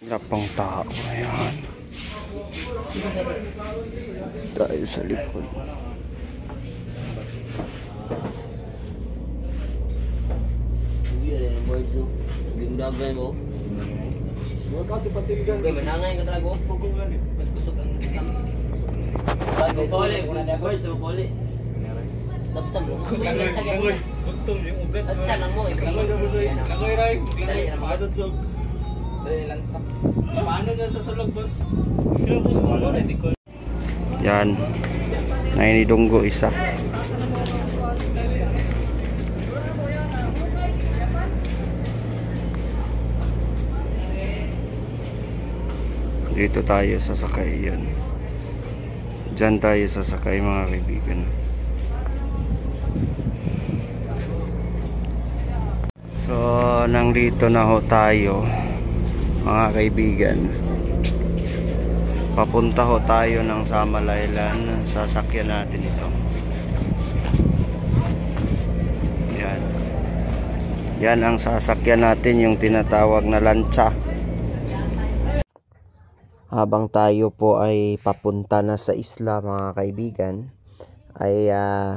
Lapang tao. Ayan. Tayo sa likod. Gimdagay mo. Workout ipatinggan. Okay, manangay ka talaga. Pugong lang eh. Mas kusog ang isang. Bago poli, kuna na birds mo poli. Tapos sa mo. Kagoy, butong yung ugat. At sa nang mo. Kagoy na mo sa. Kagoy ray. Dali na magadot so. Dali lang sa. Paano na sa sulog boss? Kaya boss mo na di ko. Yan. Nainidunggo isa. Dito tayo sasakay yan. Diyan tayo sasakay mga kaibigan. So, nandito na ho tayo mga kaibigan. Papunta ho tayo ng Samalaylan. Sasakyan natin ito. Yan. Yan ang sasakyan natin, yung tinatawag na lancha. Habang tayo po ay papunta na sa isla mga kaibigan, ay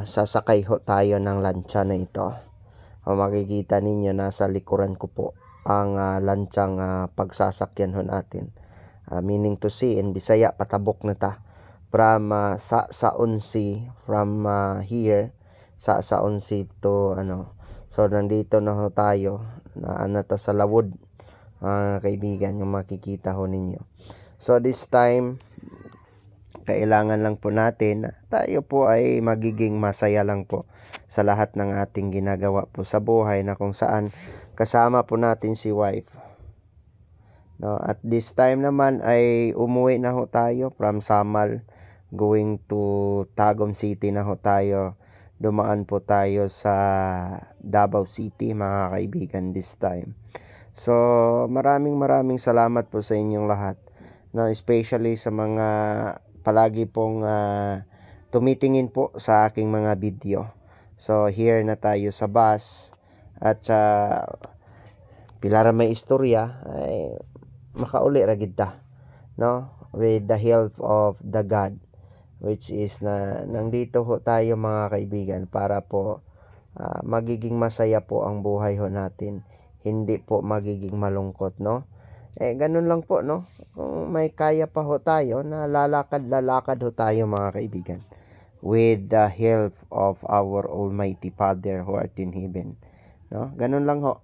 sasakay ho tayo ng lancha na ito. Kung makikita ninyo, nasa likuran ko po ang lanchang pagsasakyan ho natin. Meaning to say, in Bisaya, patabok na ta. From Saunsi, from here, Saunsi to ano. So, nandito na ho tayo, na anata sa Lawod, mga kaibigan, yung makikita ho ninyo. So this time, kailangan lang po natin na tayo po ay magiging masaya lang po sa lahat ng ating ginagawa po sa buhay, na kung saan kasama po natin si wife. No, at this time naman ay umuwi na ho tayo from Samal, going to Tagum City na ho tayo. Dumaan po tayo sa Davao City mga kaibigan this time. So maraming salamat po sa inyong lahat. No, especially sa mga palagi pong tumitingin po sa aking mga video. So here na tayo sa bus, at pilara may istorya ay makauli ra gid ta, no, with the help of the God, which is na nandito ho tayo mga kaibigan para po magiging masaya po ang buhay ho natin, hindi po magiging malungkot, no. Ganun lang po, no. Kung may kaya pa ho tayo na lalakad ho tayo mga kaibigan, with the help of our Almighty Father who art in heaven, no. Ganun lang ho.